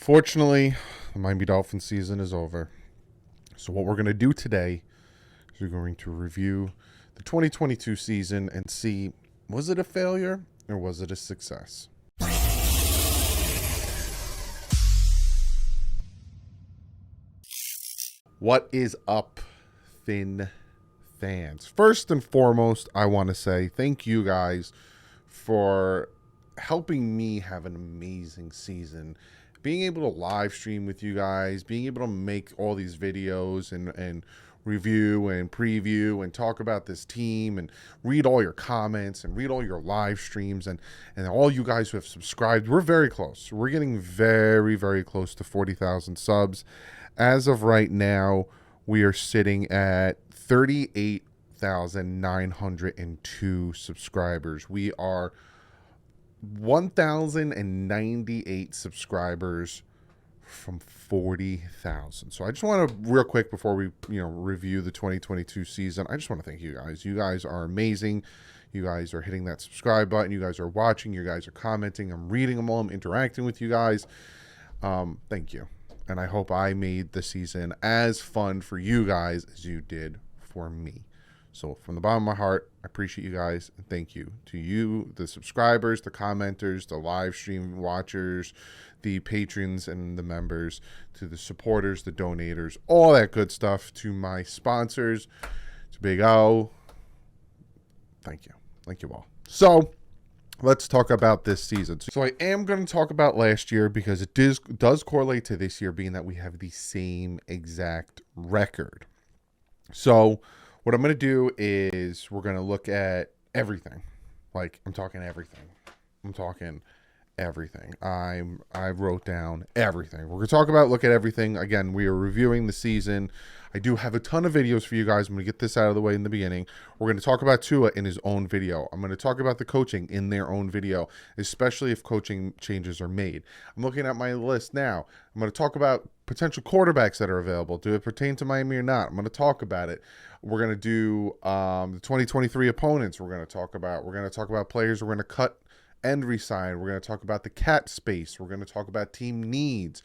Unfortunately, the Miami Dolphins season is over. So what we're going to do today is we're going to review the 2022 season and see, was it a failure or was it a success? What is up, Fin fans? First and foremost, I want to say thank you guys for helping me have an amazing season. Being able to live stream with you guys, being able to make all these videos and review and preview and talk about this team and read all your comments and read all your live streams and all you guys who have subscribed. We're very close. We're getting very, very close to 40,000 subs. As of right now, we are sitting at 38,902 subscribers. We are 1,098 subscribers from 40,000. So I just want to real quick before we review the 2022 season, I just want to thank you guys. You guys are amazing. You guys are hitting that subscribe button. You guys are watching. You guys are commenting. I'm reading them all. I'm interacting with you guys. Thank you. And I hope I made the season as fun for you guys as you did for me. So from the bottom of my heart, I appreciate you guys. And thank you to you, the subscribers, the commenters, the live stream watchers, the patrons and the members, to the supporters, the donators, all that good stuff, to my sponsors, to Big O. Thank you. Thank you all. So let's talk about this season. So I am going to talk about last year because it does correlate to this year, being that we have the same exact record. So what I'm going to do is we're going to look at everything. Like, I'm talking everything. I wrote down everything. We're going to look at everything. Again, we are reviewing the season. I do have a ton of videos for you guys. I'm going to get this out of the way in the beginning. We're going to talk about Tua in his own video. I'm going to talk about the coaching in their own video, especially if coaching changes are made. I'm looking at my list now. I'm going to talk about potential quarterbacks that are available. Do it pertain to Miami or not? I'm going to talk about it. We're going to do the 2023 opponents. We're going to talk about players we're going to cut and resign. We're going to talk about the cat space. We're going to talk about team needs.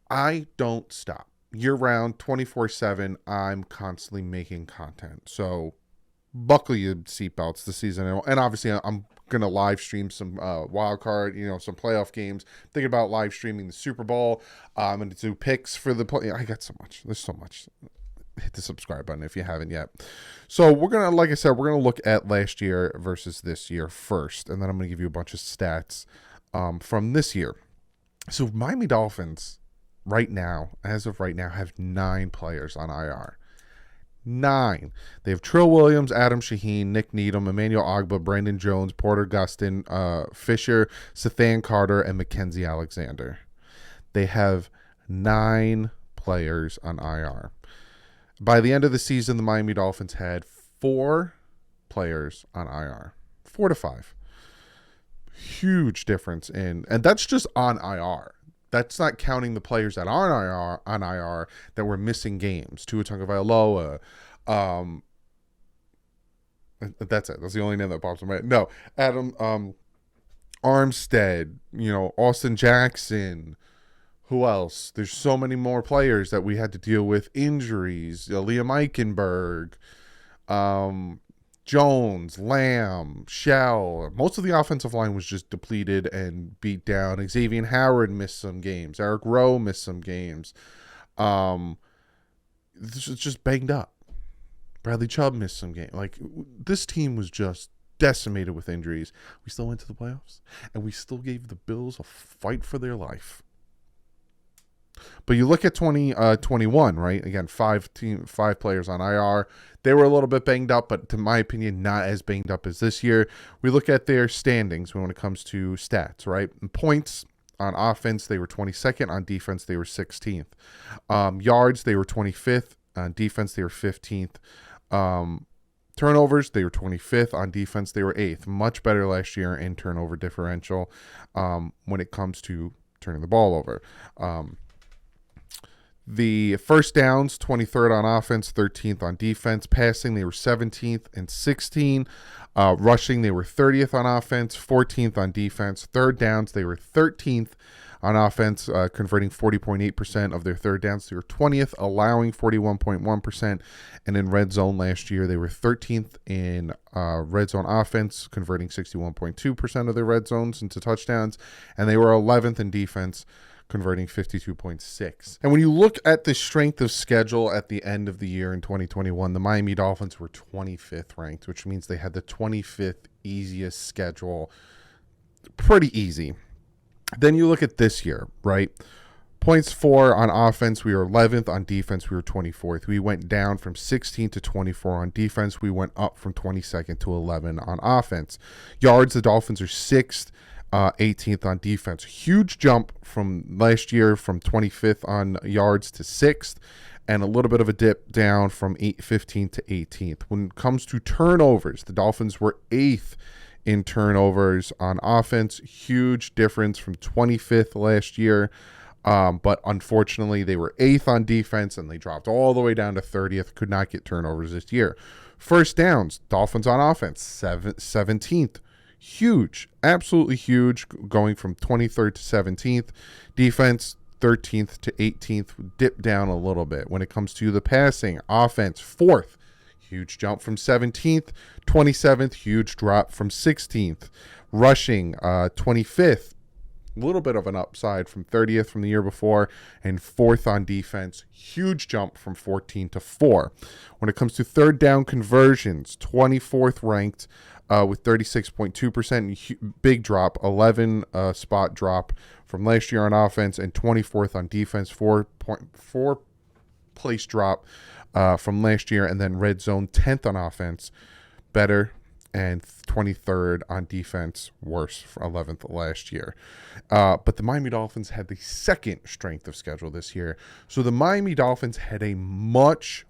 I don't stop. Year-round, 24/7, I'm constantly making content. So buckle your seatbelts this season. And obviously, I'm going to live stream some wild card, some playoff games. Thinking about live streaming the Super Bowl. I'm going to do picks for the play. I got so much. There's so much. Hit the subscribe button if you haven't yet. So we're going to, like I said, we're going to look at last year versus this year first. And then I'm going to give you a bunch of stats from this year. So Miami Dolphins as of right now, have 9 players on IR. 9. They have Trill Williams, Adam Shaheen, Nick Needham, Emmanuel Ogbah, Brandon Jones, Porter Gustin, Fisher, Sathan Carter, and Mackenzie Alexander. They have 9 players on IR. By the end of the season, the Miami Dolphins had 4 players on IR. 4 to 5. Huge difference and that's just on IR. That's not counting the players that aren't on IR that were missing games. Tua Tagovailoa. That's it. That's the only name that pops in my head. No, Adam Armstead, Austin Jackson. Who else? There's so many more players that we had to deal with injuries. Liam Eichenberg, Jones, Lamb, Shell. Most of the offensive line was just depleted and beat down. Xavier Howard missed some games. Eric Rowe missed some games. This was just banged up. Bradley Chubb missed some games. Like, this team was just decimated with injuries. We still went to the playoffs, and we still gave the Bills a fight for their life. But you look at 2021, right? Again, 5 players on IR. They were a little bit banged up, but to my opinion, not as banged up as this year. We look at their standings when it comes to stats, right? In points on offense, they were 22nd. On defense, they were 16th. Yards, they were 25th. On defense, they were 15th. Turnovers, they were 25th. On defense, they were 8th. Much better last year in turnover differential when it comes to turning the ball over. The first downs, 23rd on offense, 13th on defense. Passing, they were 17th and 16th. Rushing, they were 30th on offense, 14th on defense. Third downs, they were 13th On offense, converting 40.8% of their third downs. They were 20th, allowing 41.1%. And in red zone last year, they were 13th in red zone offense, converting 61.2% of their red zones into touchdowns. And they were 11th in defense, converting 52.6. And when you look at the strength of schedule at the end of the year in 2021, the Miami Dolphins were 25th ranked, which means they had the 25th easiest schedule. Pretty easy. Then you look at this year, right? Points for on offense, we were 11th. On defense, we were 24th. We went down from 16 to 24 on defense. We went up from 22nd to 11 on offense. Yards, the Dolphins are 6th. 18th on defense. Huge jump from last year from 25th on yards to 6th, and a little bit of a dip down from 15th to 18th. When it comes to turnovers, the Dolphins were 8th in turnovers on offense. Huge difference from 25th last year, but unfortunately they were 8th on defense, and they dropped all the way down to 30th. Could not get turnovers this year. First downs, Dolphins on offense, 17th. Huge, absolutely huge, going from 23rd to 17th. Defense, 13th to 18th, dip down a little bit. When it comes to the passing, offense, 4th. Huge jump from 17th. 27th, huge drop from 16th. Rushing, 25th. A little bit of an upside from 30th from the year before, and 4th on defense. Huge jump from 14 to 4. When it comes to third down conversions, 24th ranked with 36.2%. Big drop, 11 spot drop from last year on offense, and 24th on defense. 4 place drop from last year, and then red zone 10th on offense, better, and 23rd on defense, worse, for 11th last year. But the Miami Dolphins had the second strength of schedule this year. So the Miami Dolphins had a much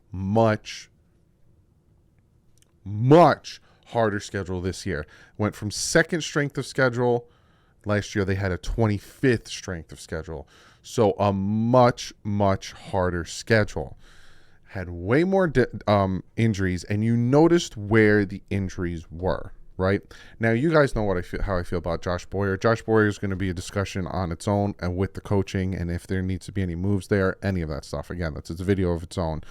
harder schedule this year. Went from second strength of schedule. Last year they had a 25th strength of schedule. So a much harder schedule. Had way more injuries, and you noticed where the injuries were, right? Now, you guys know how I feel about Josh Boyer. Josh Boyer is going to be a discussion on its own, and with the coaching, and if there needs to be any moves there, any of that stuff. Again, it's a video of its own.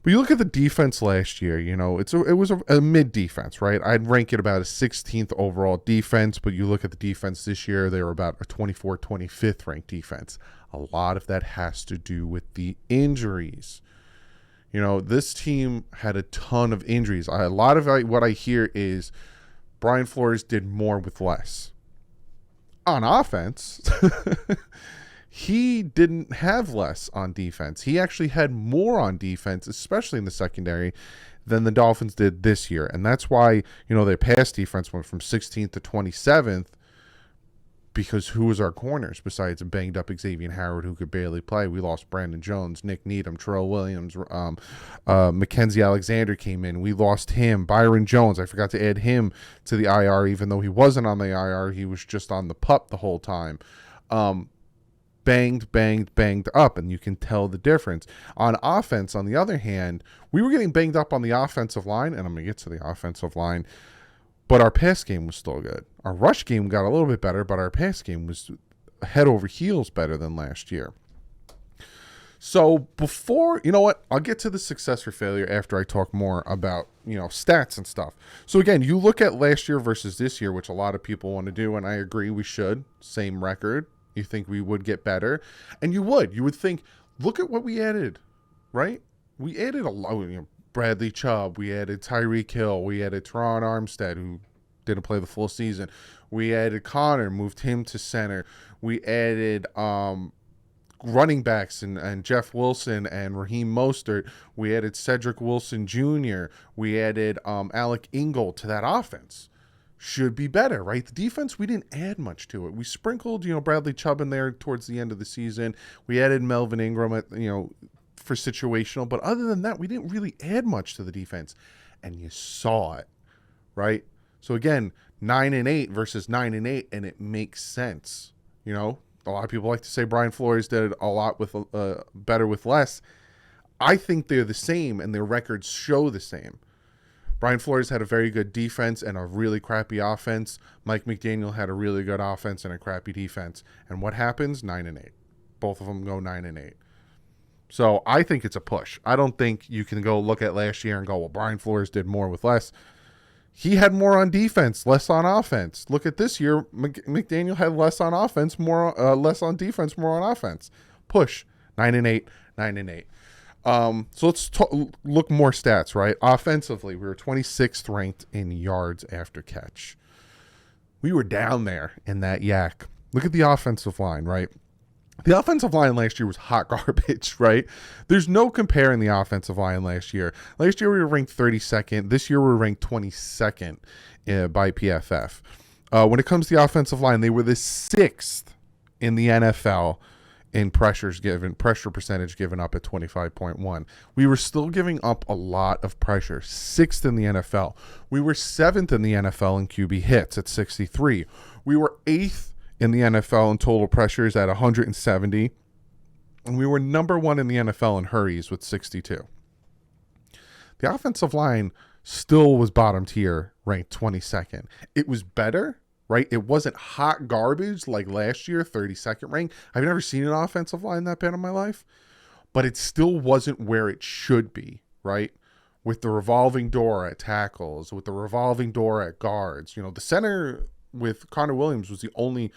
But you look at the defense last year, you know, it was a mid defense, right? I'd rank it about a 16th overall defense, but you look at the defense this year, they were about a 25th ranked defense. A lot of that has to do with the injuries. You know, this team had a ton of injuries. A lot of what I hear is Brian Flores did more with less. On offense, he didn't have less on defense. He actually had more on defense, especially in the secondary, than the Dolphins did this year. And that's why, you know, their pass defense went from 16th to 27th, because who was our corners besides a banged up Xavier Howard who could barely play? We lost Brandon Jones, Nick Needham, Terrell Williams, Mackenzie Alexander came in. We lost him. Byron Jones, I forgot to add him to the IR, even though he wasn't on the IR. He was just on the PUP the whole time. Banged up, and you can tell the difference. On offense, on the other hand, we were getting banged up on the offensive line, and I'm going to get to the offensive line, but our pass game was still good. Our rush game got a little bit better, but our pass game was head over heels better than last year. So before, you know what, I'll get to the success or failure after I talk more about, you know, stats and stuff. So again, you look at last year versus this year, which a lot of people want to do, and I agree we should. Same record. You think we would get better, and you would think, look at what we added, right? We added a lot. You know, Bradley Chubb, we added Tyreek Hill, we added Teron Armstead, who didn't play the full season. We added Connor, moved him to center. We added running backs and Jeff Wilson and Raheem Mostert. We added Cedric Wilson Jr. We added Alec Ingold to that offense. Should be better, right? The defense, we didn't add much to it. We sprinkled, you know, Bradley Chubb in there towards the end of the season. We added Melvin Ingram at, you know, for situational, but other than that, we didn't really add much to the defense, and you saw it, right? So again, 9-8 versus 9-8, and it makes sense. You know, a lot of people like to say Brian Flores did a lot with better with less. I think they're the same, and their records show the same. Brian Flores had a very good defense and a really crappy offense. Mike McDaniel had a really good offense and a crappy defense. And what happens? 9-8. Both of them go 9-8. So I think it's a push. I don't think you can go look at last year and go, well, Brian Flores did more with less. He had more on defense, less on offense. Look at this year. McDaniel had less on offense, less on defense, more on offense. Push. 9-8, 9-8. So let's look more stats, right? Offensively, we were 26th ranked in yards after catch. We were down there in that yak. Look at the offensive line, right? The offensive line last year was hot garbage, right? There's no comparing the offensive line last year. Last year we were ranked 32nd. This year we're ranked 22nd by PFF. When it comes to the offensive line, they were the 6th in the NFL in pressure percentage given up at 25.1. We were still giving up a lot of pressure. 6th in the NFL. We were 7th in the NFL in QB hits at 63. We were 8th in the NFL in total pressures at 170. And we were number 1 in the NFL in hurries with 62. The offensive line still was bottom tier, ranked 22nd. It was better, right? It wasn't hot garbage like last year, 32nd ranked. I've never seen an offensive line that bad in my life, but it still wasn't where it should be, right? With the revolving door at tackles, with the revolving door at guards. You know, the center with Connor Williams was the only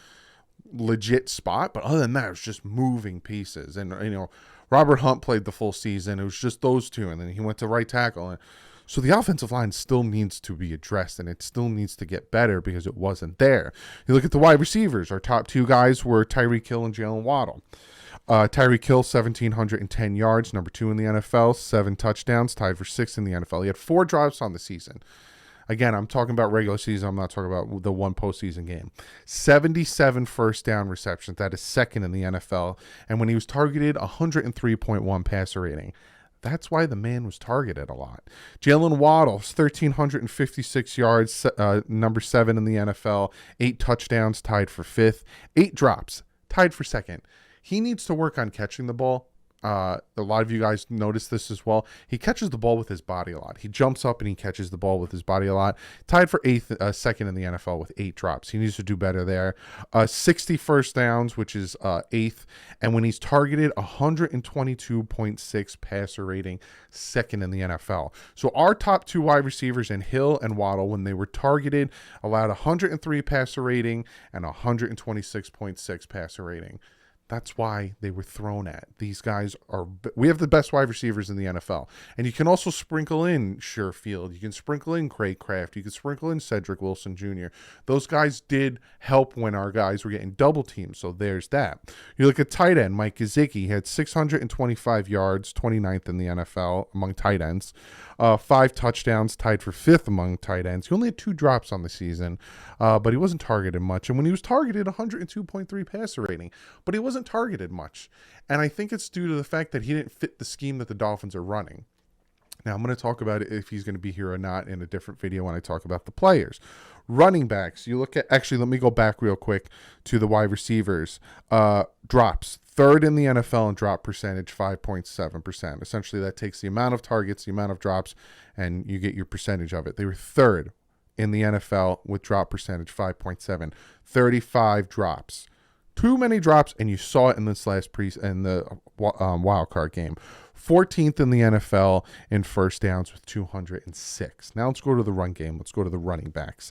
legit spot, but other than that, it was just moving pieces. And, you know, Robert Hunt played the full season. It was just those two, and then he went to right tackle. And so the offensive line still needs to be addressed, and it still needs to get better because it wasn't there. You look at the wide receivers. Our top two guys were Tyreek Hill and Jalen Waddle. Tyreek Hill, 1,710 yards, number 2 in the NFL, 7 touchdowns, tied for 6th in the NFL. He had 4 drops on the season. Again, I'm talking about regular season. I'm not talking about the one postseason game. 77 first down receptions. That is 2nd in the NFL. And when he was targeted, 103.1 passer rating. That's why the man was targeted a lot. Jalen Waddle, 1,356 yards, number 7 in the NFL. 8 touchdowns, tied for 5th. 8 drops, tied for 2nd. He needs to work on catching the ball. A lot of you guys notice this as well. He catches the ball with his body a lot. He jumps up and he catches the ball with his body a lot. Tied for 2nd in the NFL with 8 drops. He needs to do better there. 60 first downs, which is 8th. And when he's targeted, 122.6 passer rating, 2nd in the NFL. So our top 2 wide receivers in Hill and Waddle, when they were targeted, allowed 103 passer rating and 126.6 passer rating. That's why they were thrown at. These guys we have the best wide receivers in the NFL. And you can also sprinkle in Sherfield. You can sprinkle in Craig Kraft. You can sprinkle in Cedric Wilson Jr. Those guys did help when our guys were getting double teamed. So there's that. You look at tight end, Mike Gesicki. He had 625 yards, 29th in the NFL among tight ends. 5 touchdowns, tied for 5th among tight ends. He only had 2 drops on the season, but he wasn't targeted much. And when he was targeted, 102.3 passer rating. But he wasn't targeted much. And I think it's due to the fact that he didn't fit the scheme that the Dolphins are running. Now, I'm going to talk about it if he's going to be here or not in a different video when I talk about the players. Running backs, you look at, actually, let me go back real quick to the wide receivers. Drops, 3rd in the NFL in drop percentage, 5.7%. Essentially, that takes the amount of targets, the amount of drops, and you get your percentage of it. They were 3rd in the NFL with drop percentage, 5.7. 35 drops. Too many drops, and you saw it in this last in the wild card game. 14th in the NFL in first downs with 206. Now let's go to the run game. Let's go to the running backs.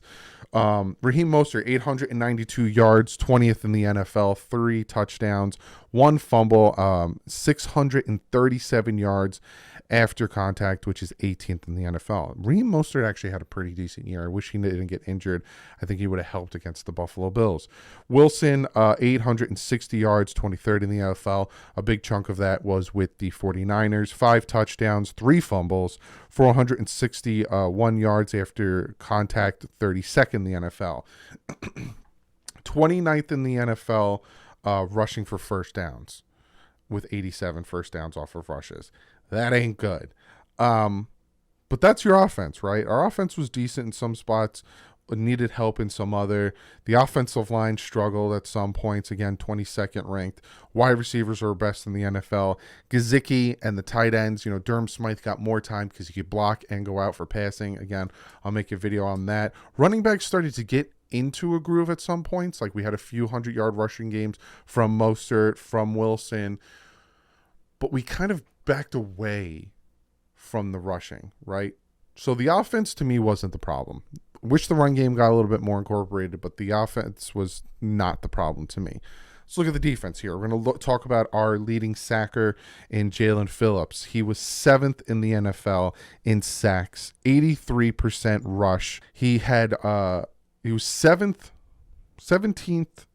Raheem Mostert, 892 yards, 20th in the NFL, 3 touchdowns, 1 fumble, 637 yards after contact, which is 18th in the NFL. Raheem Mostert actually had a pretty decent year. I wish he didn't get injured. I think he would have helped against the Buffalo Bills. Wilson, 860 yards, 23rd in the NFL. A big chunk of that was with the 49ers. 5 touchdowns, 3 fumbles, 461 yards after contact, 32nd in the NFL. 29th in the NFL rushing for first downs with 87 first downs off of rushes. That ain't good. But that's your offense, right? Our offense was decent in some spots. needed help in some other. The offensive line struggled at some points. Again, 22nd ranked. Wide receivers are best in the NFL. Gesicki and the tight ends, Durham Smythe got more time because he could block and go out for passing. Again, I'll make a video on that. Running backs started to get into a groove at some points. Like we had a few 100-yard rushing games from Mostert, from Wilson, but we kind of backed away from the rushing, right? So the offense to me wasn't the problem. Wish the run game got a little bit more incorporated, but the offense was not the problem to me. Let's look at the defense here. We're going to talk about our leading sacker in Jalen Phillips. He was 7th in the NFL in sacks, 83% rush. He was 17th.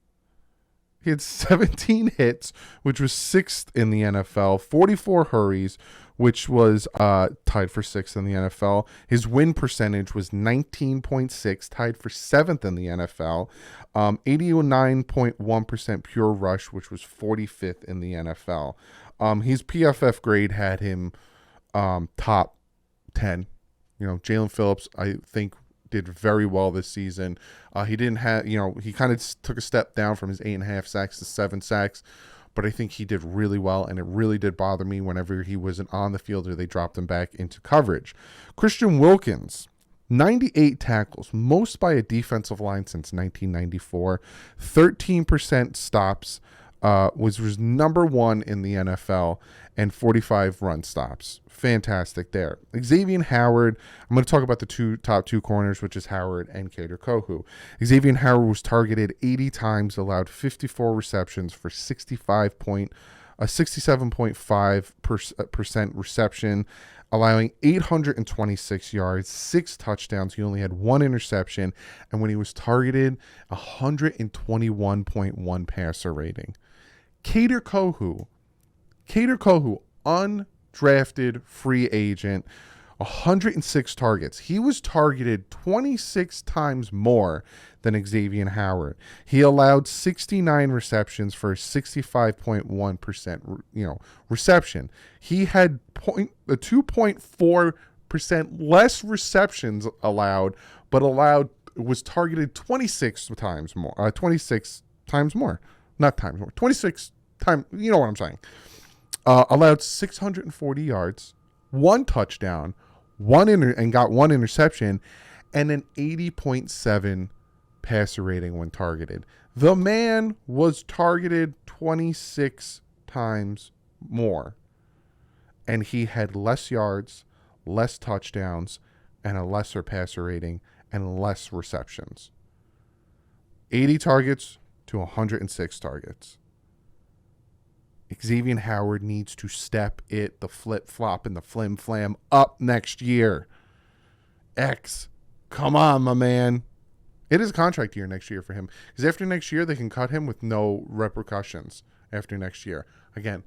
He had 17 hits, which was 6th in the NFL, 44 hurries, which was tied for 6th in the NFL. His win percentage was 19.6, tied for 7th in the NFL. 89.1% pure rush, which was 45th in the NFL. His PFF grade had him top 10. Jalen Phillips, I think, did very well this season. He didn't have, he kind of took a step down from his 8.5 sacks to 7 sacks. But I think he did really well, and it really did bother me whenever he wasn't on the field or they dropped him back into coverage. Christian Wilkins, 98 tackles, most by a defensive line since 1994. 13% stops, was number 1 in the NFL, and 45 run stops. Fantastic there. Xavier Howard, I'm going to talk about the top two corners, which is Howard and Kader Kohou. Xavier Howard was targeted 80 times, allowed 54 receptions for 67.5% reception, allowing 826 yards, 6 touchdowns. He only had 1 interception, and when he was targeted, 121.1 passer rating. Kader Kohou, undrafted free agent, 106 targets. He was targeted 26 times more than Xavier Howard. He allowed 69 receptions for 65.1%, reception. He had 2.4% less receptions allowed, but was targeted 26 times more. 26 times more. Not times more. 26 times, you know what I'm saying. Allowed 640 yards, 1 touchdown, and got 1 interception, and an 80.7 passer rating when targeted. The man was targeted 26 times more, and he had less yards, less touchdowns, and a lesser passer rating, and less receptions. 80 targets to 106 targets. Xavier Howard needs to step the flip-flop and the flim-flam up next year. Come on, my man. It is a contract year next year for him. Because after next year, they can cut him with no repercussions after next year. Again,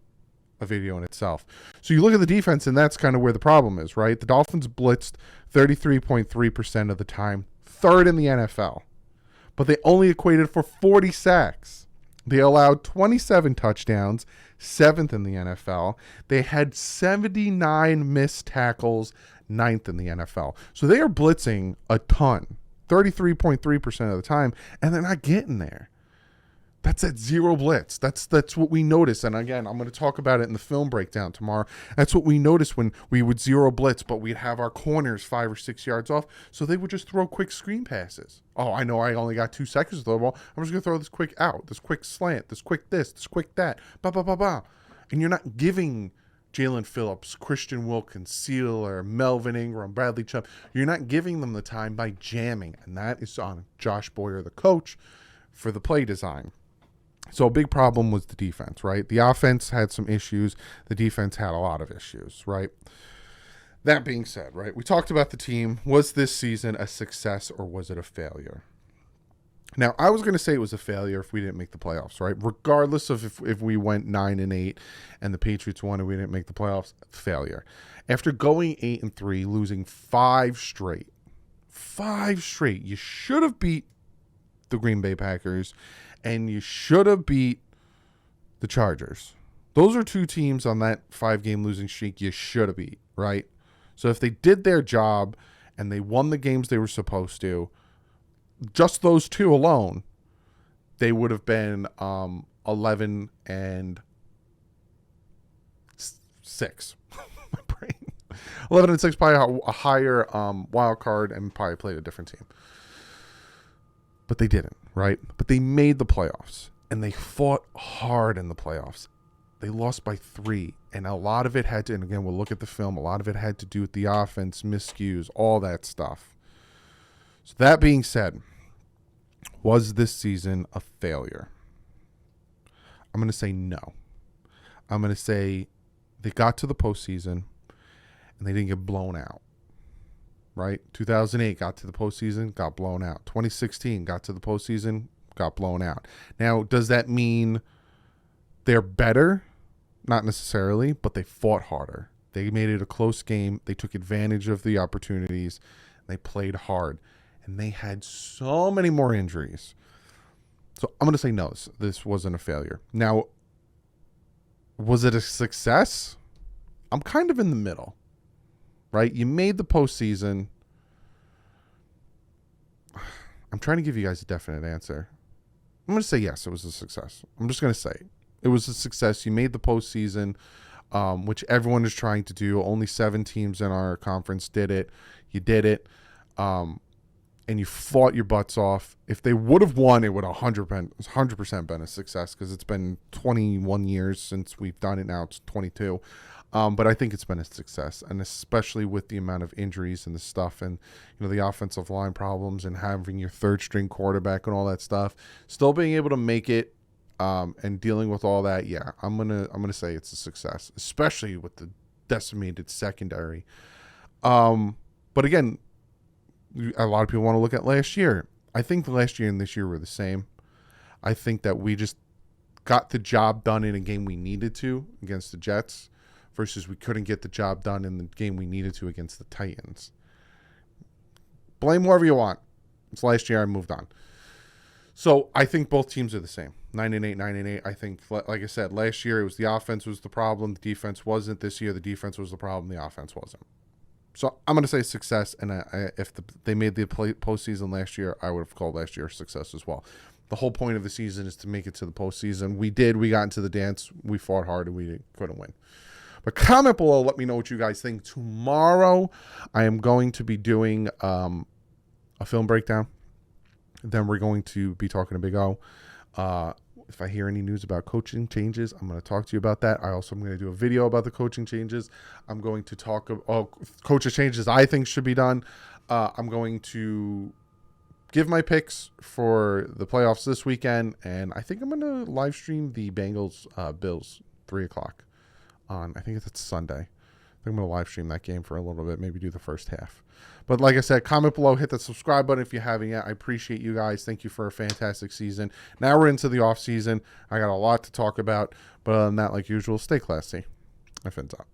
a video in itself. So you look at the defense, and that's kind of where the problem is, right? The Dolphins blitzed 33.3% of the time, 3rd in the NFL. But they only equated for 40 sacks. They allowed 27 touchdowns, 7th in the NFL. They had 79 missed tackles, 9th in the NFL. So they are blitzing a ton, 33.3% of the time, and they're not getting there. That's at 0 blitz. That's what we notice. And again, I'm going to talk about it in the film breakdown tomorrow. That's what we noticed when we would 0 blitz, but we'd have our corners 5 or 6 yards off. So they would just throw quick screen passes. Oh, I know I only got 2 seconds to throw the ball. I'm just going to throw this quick out, this quick slant, this quick that, ba. And you're not giving Jalen Phillips, Christian Wilkins, Sealer, Melvin Ingram, Bradley Chubb. You're not giving them the time by jamming. And that is on Josh Boyer, the coach, for the play design. So a big problem was the defense, right? The offense had some issues. The defense had a lot of issues, right? That being said, right, we talked about the team. Was this season a success or was it a failure? Now, I was going to say it was a failure if we didn't make the playoffs, right? Regardless of if we went 9-8 and the Patriots won and we didn't make the playoffs, failure. After going 8-3, losing 5 straight, you should have beat the Green Bay Packers and you should have beat the Chargers. Those are 2 teams on that 5-game losing streak you should have beat, right? So if they did their job and they won the games they were supposed to, just those two alone, they would have been 11-6. My brain. 11-6, probably a higher wild card, and probably played a different team. But they didn't, right? But they made the playoffs, and they fought hard in the playoffs. They lost by 3, and a lot of it had to, and again, we'll look at the film, a lot of it had to do with the offense, miscues, all that stuff. So that being said, was this season a failure? I'm going to say no. I'm going to say they got to the postseason, and they didn't get blown out. Right? 2008 got to the postseason, got blown out. 2016 got to the postseason, got blown out. Now, does that mean they're better? Not necessarily, but they fought harder. They made it a close game. They took advantage of the opportunities. They played hard. And they had so many more injuries. So I'm going to say no, this wasn't a failure. Now, was it a success? I'm kind of in the middle. Right? You made the postseason. I'm trying to give you guys a definite answer. I'm going to say yes, it was a success. I'm just going to say it was a success. You made the postseason, which everyone is trying to do. Only 7 teams in our conference did it. You did it. And you fought your butts off. If they would have won, it would have 100% been a success, because it's been 21 years since we've done it now. It's 22. But I think it's been a success, and especially with the amount of injuries and the stuff, and the offensive line problems, and having your third string quarterback and all that stuff, still being able to make it, and dealing with all that. Yeah, I'm gonna say it's a success, especially with the decimated secondary. But again, a lot of people want to look at last year. I think the last year and this year were the same. I think that we just got the job done in a game we needed to against the Jets, versus we couldn't get the job done in the game we needed to against the Titans. Blame whoever you want. It's last year, I moved on. So I think both teams are the same. 9-8, 9-8. I think, like I said, last year it was the offense was the problem. The defense wasn't. This year the defense was the problem. The offense wasn't. So I'm going to say success. And if they made the postseason last year, I would have called last year a success as well. The whole point of the season is to make it to the postseason. We did. We got into the dance. We fought hard, and we couldn't win. But comment below. Let me know what you guys think. Tomorrow, I am going to be doing a film breakdown. Then we're going to be talking to Big O. If I hear any news about coaching changes, I'm going to talk to you about that. I also am going to do a video about the coaching changes. I'm going to talk about coaching changes I think should be done. I'm going to give my picks for the playoffs this weekend. And I think I'm going to live stream the Bengals Bills 3 o'clock. I think it's Sunday. I think I'm going to live stream that game for a little bit, maybe do the first half. But like I said, comment below, hit the subscribe button if you haven't yet. I appreciate you guys. Thank you for a fantastic season. Now we're into the off season. I got a lot to talk about. But other than that, like usual, stay classy. My fins up.